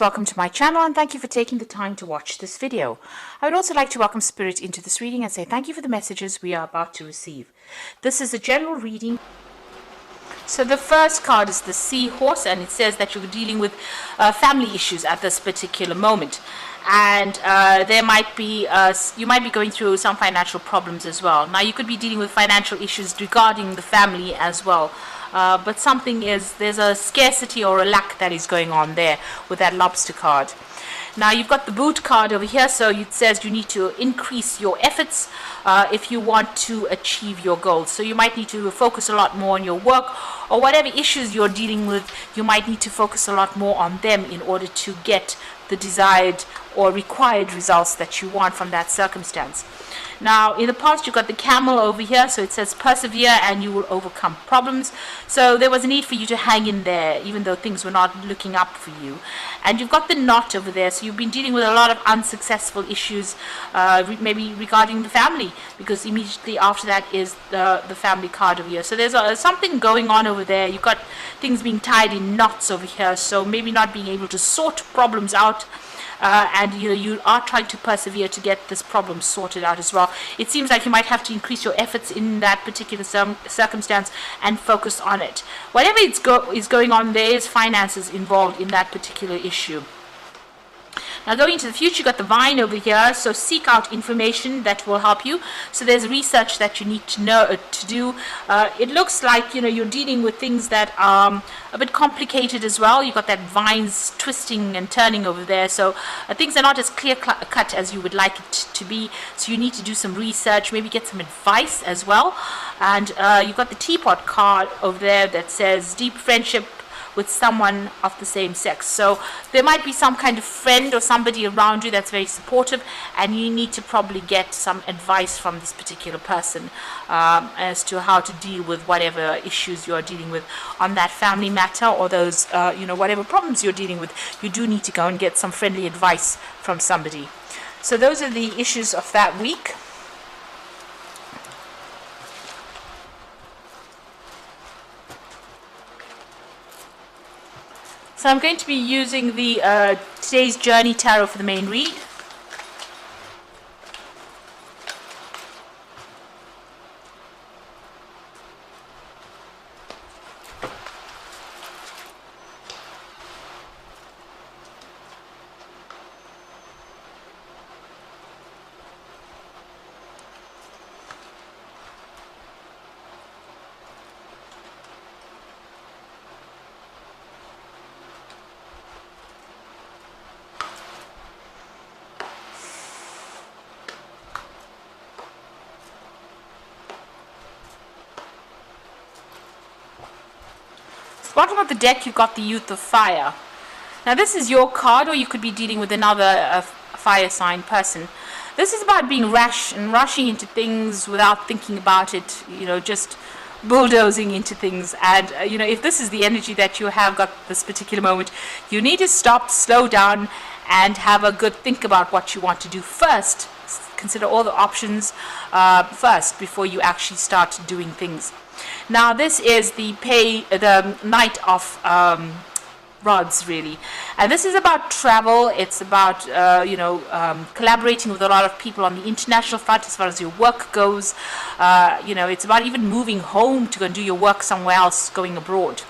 welcome to my channel and thank you for taking the time to watch this video. I would also like to welcome Spirit into this reading and say thank you for the messages we are about to receive. This is a general reading. So the first card is the Seahorse, and it says that you're dealing with family issues at this particular moment. And there might be you might be going through some financial problems as well. Now you could be dealing with financial issues regarding the family as well. But there's a scarcity or a lack that is going on there with that Lobster card. Now you've got the Boot card over here, so it says you need to increase your efforts if you want to achieve your goals. So you might need to focus a lot more on your work, or whatever issues you're dealing with, you might need to focus a lot more on them in order to get the desired or required results that you want from that circumstance. Now in the past you've got the Camel over here, so it says persevere and you will overcome problems. So there was a need for you to hang in there even though things were not looking up for you. And you've got the Knot over there, so you've been dealing with a lot of unsuccessful issues maybe regarding the family, because immediately after that is the family card over here. So there's something going on over there. You've got things being tied in knots over here, so maybe not being able to sort problems out. And you are trying to persevere to get this problem sorted out as well. It seems like you might have to increase your efforts in that particular circumstance and focus on it. Whatever is going on, there is finances involved in that particular issue. Now going into the future, you've got the Vine over here, so seek out information that will help you. So there's research that you need to do. It looks like you're dealing with things that are a bit complicated as well. You've got that vines twisting and turning over there, so things are not as clear cut as you would like it to be. So you need to do some research, maybe get some advice as well. And you've got the Teapot card over there that says deep friendship with someone of the same sex. So there might be some kind of friend or somebody around you that's very supportive, and you need to probably get some advice from this particular person as to how to deal with whatever issues you're dealing with on that family matter, or those whatever problems you're dealing with. You do need to go and get some friendly advice from somebody. So those are the issues of that week. So I'm going to be using the Today's Journey Tarot for the main read. Bottom of the deck, you've got the Youth of Fire. Now this is your card, or you could be dealing with another fire sign person. This is about being rash and rushing into things without thinking about it, just bulldozing into things. And if this is the energy that you have got this particular moment, you need to stop, slow down, and have a good think about what you want to do first. Consider all the options first before you actually start doing things. Now this is the Knight of Rods, really, and this is about travel. It's about collaborating with a lot of people on the international front as far as your work goes. It's about even moving home to go and do your work somewhere else, going abroad.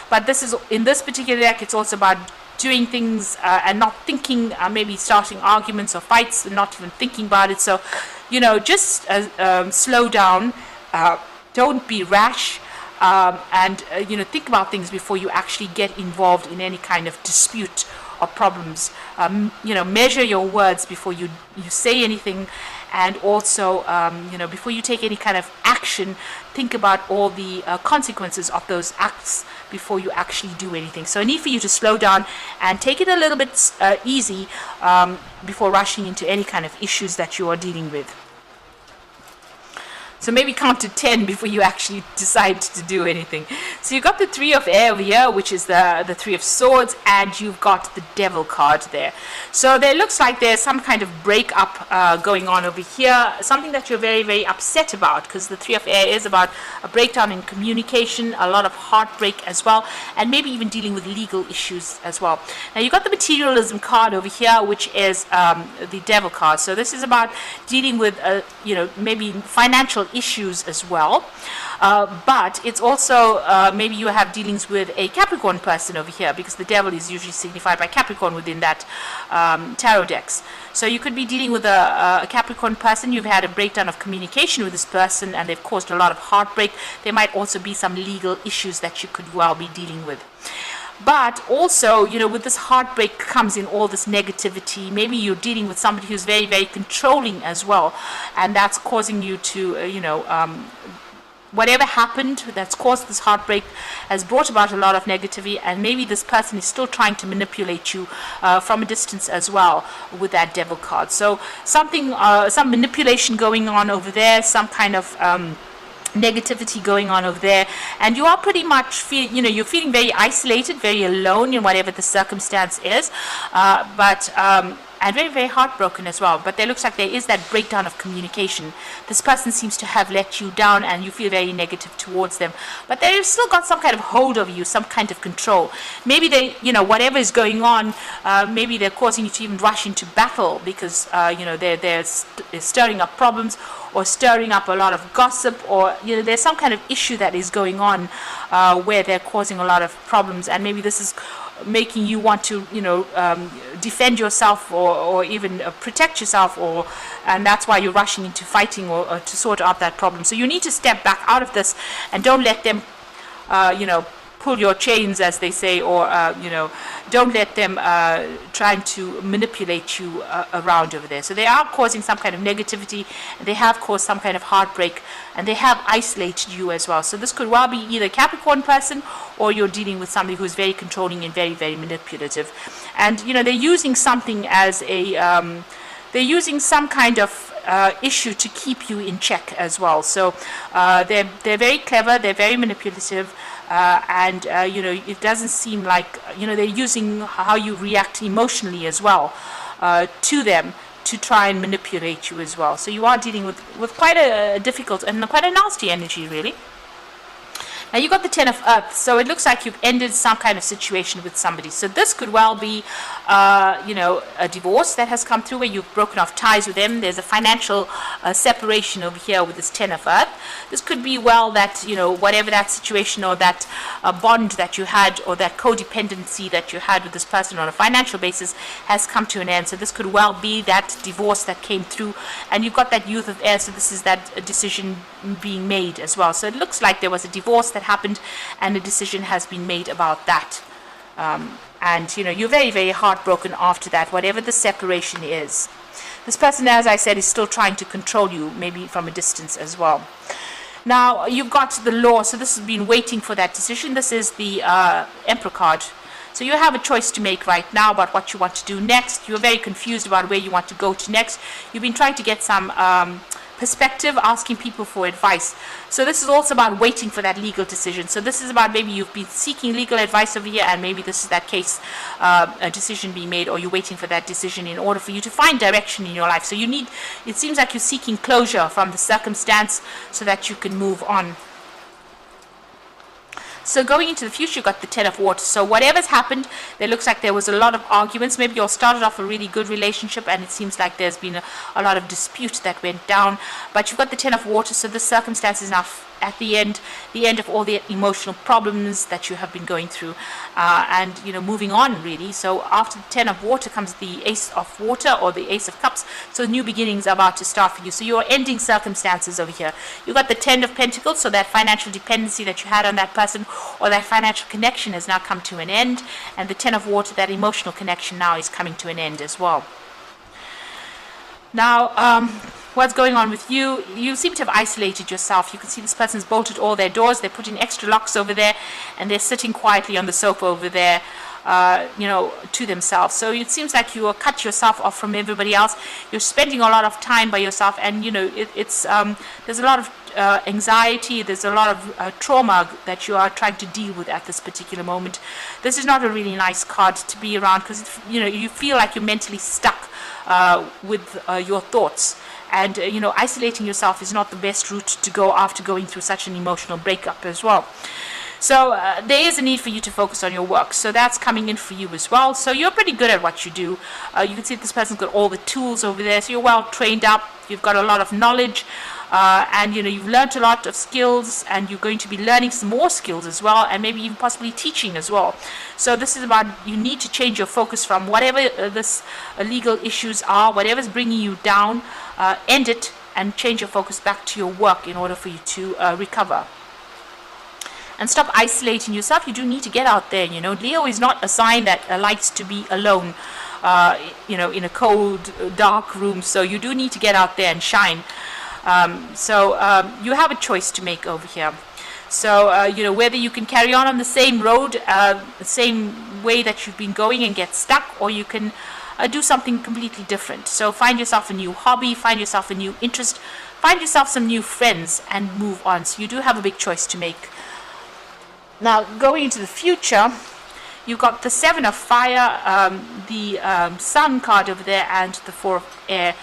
But in this particular deck, it's also about doing things and not thinking, maybe starting arguments or fights and not even thinking about it. So just slow down. Don't be rash, and think about things before you actually get involved in any kind of dispute or problems. Measure your words before you say anything, and also before you take any kind of action, think about all the consequences of those acts before you actually do anything. So I need for you to slow down and take it a little bit easy before rushing into any kind of issues that you are dealing with. So maybe count to 10 before you actually decide to do anything. So you've got the Three of Air over here, which is the Three of Swords, and you've got the Devil card there. So there looks like there's some kind of breakup going on over here, something that you're very, very upset about, because the Three of Air is about a breakdown in communication, a lot of heartbreak as well, and maybe even dealing with legal issues as well. Now you've got the Materialism card over here, which is the Devil card. So this is about dealing with, maybe financial issues as well. But it's also maybe you have dealings with a Capricorn person over here, because the Devil is usually signified by Capricorn within that tarot decks. So you could be dealing with a Capricorn person. You've had a breakdown of communication with this person, and they've caused a lot of heartbreak. There might also be some legal issues that you could well be dealing with. But also, with this heartbreak comes in all this negativity. Maybe you're dealing with somebody who's very, very controlling as well, and that's causing you to, whatever happened that's caused this heartbreak has brought about a lot of negativity, and maybe this person is still trying to manipulate you from a distance as well with that Devil card. So something, some manipulation going on over there, some kind of negativity going on over there, and you are pretty much you're feeling very isolated, very alone in whatever the circumstance is, and very, very heartbroken as well. But there looks like there is that breakdown of communication. This person seems to have let you down, and you feel very negative towards them. But they've still got some kind of hold over you, some kind of control. Maybe they, whatever is going on, maybe they're causing you to even rush into battle because, they're stirring up problems, or stirring up a lot of gossip, or there's some kind of issue that is going on where they're causing a lot of problems, and maybe this is making you want to defend yourself, or even protect yourself, and that's why you're rushing into fighting or to sort out that problem. So you need to step back out of this and don't let them pull your chains, as they say, or don't let them trying to manipulate you around over there. So they are causing some kind of negativity, and they have caused some kind of heartbreak, and they have isolated you as well. So this could well be either a Capricorn person, or you're dealing with somebody who's very controlling and very, very manipulative. And they're using something as a they're using some kind of issue to keep you in check as well. So they're very clever, they're very manipulative, and it doesn't seem like they're using how you react emotionally as well to them to try and manipulate you as well. So you are dealing with quite a difficult and quite a nasty energy, really. Now you got the Ten of Earth, so it looks like you've ended some kind of situation with somebody. So this could well be, a divorce that has come through where you've broken off ties with them. There's a financial separation over here with this Ten of Earth. This could be well that, whatever that situation or that bond that you had, or that codependency that you had with this person on a financial basis has come to an end. So this could well be that divorce that came through, and you've got that Youth of Air, so this is that decision being made as well. So it looks like there was a divorce that happened, and a decision has been made about that, and you're very, very heartbroken after that, whatever the separation is. This person, as I said, is still trying to control you, maybe from a distance as well. Now you've got the Law, so this has been waiting for that decision. This is the Emperor card. So you have a choice to make right now about what you want to do next. You're very confused about where you want to go to next. You've been trying to get some perspective, asking people for advice. So this is also about waiting for that legal decision. So this is about maybe you've been seeking legal advice over here, and maybe this is that case, a decision being made, or you're waiting for that decision in order for you to find direction in your life. So it seems like you're seeking closure from the circumstance so that you can move on. So going into the future, you've got the Ten of Water. So whatever's happened, there looks like there was a lot of arguments. Maybe you all started off a really good relationship, and it seems like there's been a lot of dispute that went down. But you've got the Ten of Water, so the circumstance is now at the end of all the emotional problems that you have been going through, and moving on, really. So after the Ten of Water comes the Ace of Water, or the Ace of Cups. So new beginnings are about to start for you. So you're ending circumstances over here. You've got the Ten of Pentacles, so that financial dependency that you had on that person, or that financial connection, has now come to an end. And the Ten of Water, that emotional connection, now is coming to an end as well. Now, what's going on with you? You seem to have isolated yourself. You can see this person's bolted all their doors. They're putting extra locks over there, and they're sitting quietly on the sofa over there. to themselves. So it seems like you cut yourself off from everybody else. You're spending a lot of time by yourself, and it's there's a lot of anxiety, there's a lot of trauma that you are trying to deal with at this particular moment. This is not a really nice card to be around, because you feel like you're mentally stuck with your thoughts, and isolating yourself is not the best route to go after going through such an emotional breakup as well. So there is a need for you to focus on your work. So that's coming in for you as well. So you're pretty good at what you do. You can see this person's got all the tools over there. So you're well trained up. You've got a lot of knowledge. And you've learned a lot of skills, and you're going to be learning some more skills as well, and maybe even possibly teaching as well. So this is about, you need to change your focus from whatever this legal issues are, whatever's bringing you down, end it and change your focus back to your work in order for you to recover. And stop isolating yourself. You do need to get out there. Leo is not a sign that likes to be alone, in a cold, dark room. So you do need to get out there and shine. You have a choice to make over here. So, whether you can carry on the same road, the same way that you've been going and get stuck, or you can do something completely different. So find yourself a new hobby, find yourself a new interest, find yourself some new friends, and move on. So you do have a big choice to make. Now, going into the future, you've got the Seven of Fire, the Sun card over there, and the Four of Air.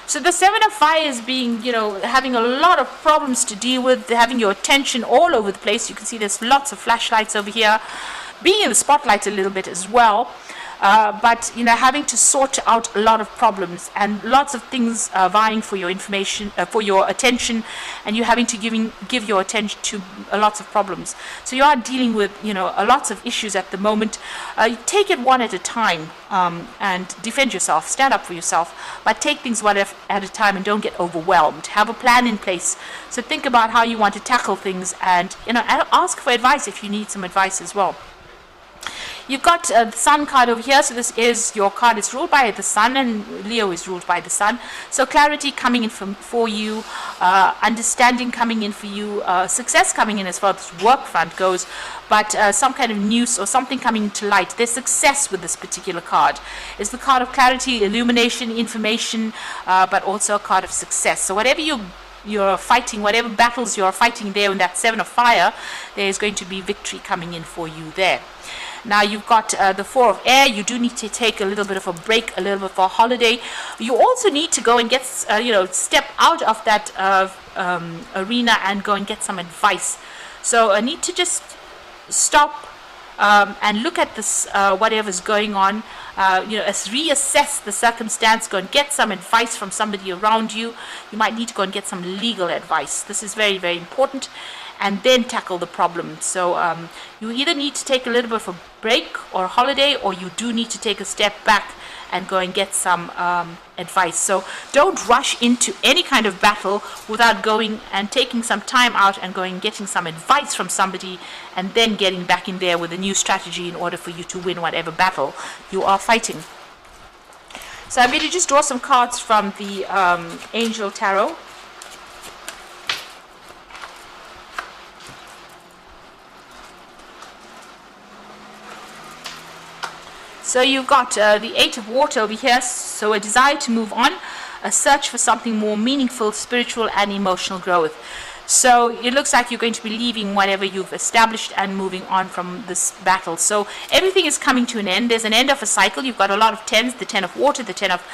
So the Seven of Fire is being, having a lot of problems to deal with, having your attention all over the place. You can see there's lots of flashlights over here, being in the spotlight a little bit as well. But having to sort out a lot of problems and lots of things vying for your information, for your attention, and you having to give your attention to lots of problems. So you are dealing with lots of issues at the moment. You take it one at a time, and defend yourself, stand up for yourself, but take things one at a time and don't get overwhelmed. Have a plan in place. So think about how you want to tackle things, and ask for advice if you need some advice as well. You've got the Sun card over here. So this is your card. It's ruled by the Sun, and Leo is ruled by the Sun. So clarity coming in for you, understanding coming in for you, success coming in as far as work front goes, but some kind of news or something coming to light. There's success with this particular card. It's the card of clarity, illumination, information, but also a card of success. So whatever you're fighting, whatever battles you're fighting there in that Seven of Fire, there is going to be victory coming in for you there. Now you've got the Four of Air. You do need to take a little bit of a break, a little bit of a holiday. You also need to go and get, step out of that arena and go and get some advice. So I need to just stop and look at this, whatever's going on. Reassess the circumstance. Go and get some advice from somebody around you. You might need to go and get some legal advice. This is very, very important. And then tackle the problem. So you either need to take a little bit of a break or a holiday, or you do need to take a step back and go and get some advice. So don't rush into any kind of battle without going and taking some time out and going and getting some advice from somebody, and then getting back in there with a new strategy in order for you to win whatever battle you are fighting. So I'm going to just draw some cards from the Angel Tarot. So you've got the Eight of Water over here, so a desire to move on, a search for something more meaningful, spiritual and emotional growth. So it looks like you're going to be leaving whatever you've established and moving on from this battle. So everything is coming to an end. There's an end of a cycle. You've got a lot of tens, the Ten of Water, the Ten of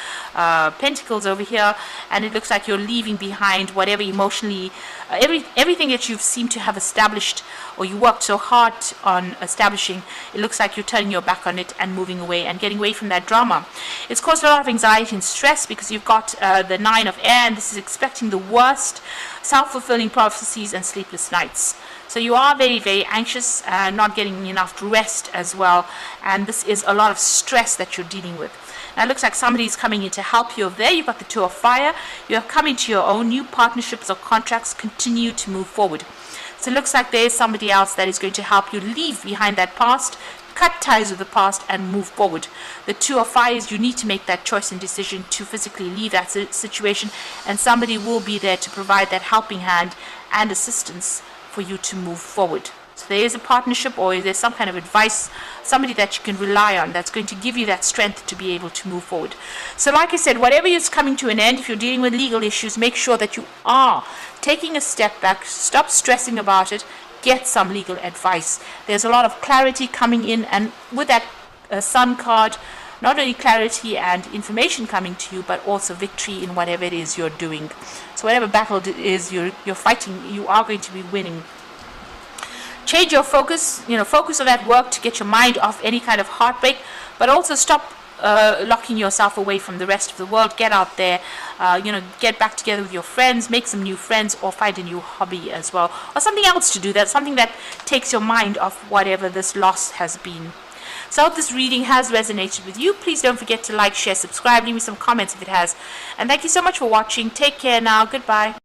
Pentacles over here, and it looks like you're leaving behind whatever emotionally, everything that you've seemed to have established or you worked so hard on establishing. It looks like you're turning your back on it and moving away and getting away from that drama. It's caused a lot of anxiety and stress because you've got the Nine of Air, and this is expecting the worst, self-fulfilling prophecies and sleepless nights. So you are very, very anxious, not getting enough rest as well, and this is a lot of stress that you're dealing with. Now it looks like somebody's coming in to help you over there. You've got the Two of Fire. You have come into your own. New partnerships or contracts continue to move forward. So it looks like there is somebody else that is going to help you leave behind that past, cut ties with the past and move forward. The Two of Fire is you need to make that choice and decision to physically leave that situation, and somebody will be there to provide that helping hand and assistance for you to move forward. So there is a partnership, or there's some kind of advice, somebody that you can rely on that's going to give you that strength to be able to move forward. So like I said, whatever is coming to an end, if you're dealing with legal issues, make sure that you are taking a step back, stop stressing about it, get some legal advice. There's a lot of clarity coming in, and with that Sun card, not only clarity and information coming to you, but also victory in whatever it is you're doing. So whatever battle it is you're fighting, you are going to be winning. Change your focus, focus on that work to get your mind off any kind of heartbreak, but also stop locking yourself away from the rest of the world. Get out there, get back together with your friends, make some new friends, or find a new hobby as well, or something else to do. That's something that takes your mind off whatever this loss has been. So I hope this reading has resonated with you. Please don't forget to like, share, subscribe, leave me some comments if it has. And thank you so much for watching. Take care now. Goodbye.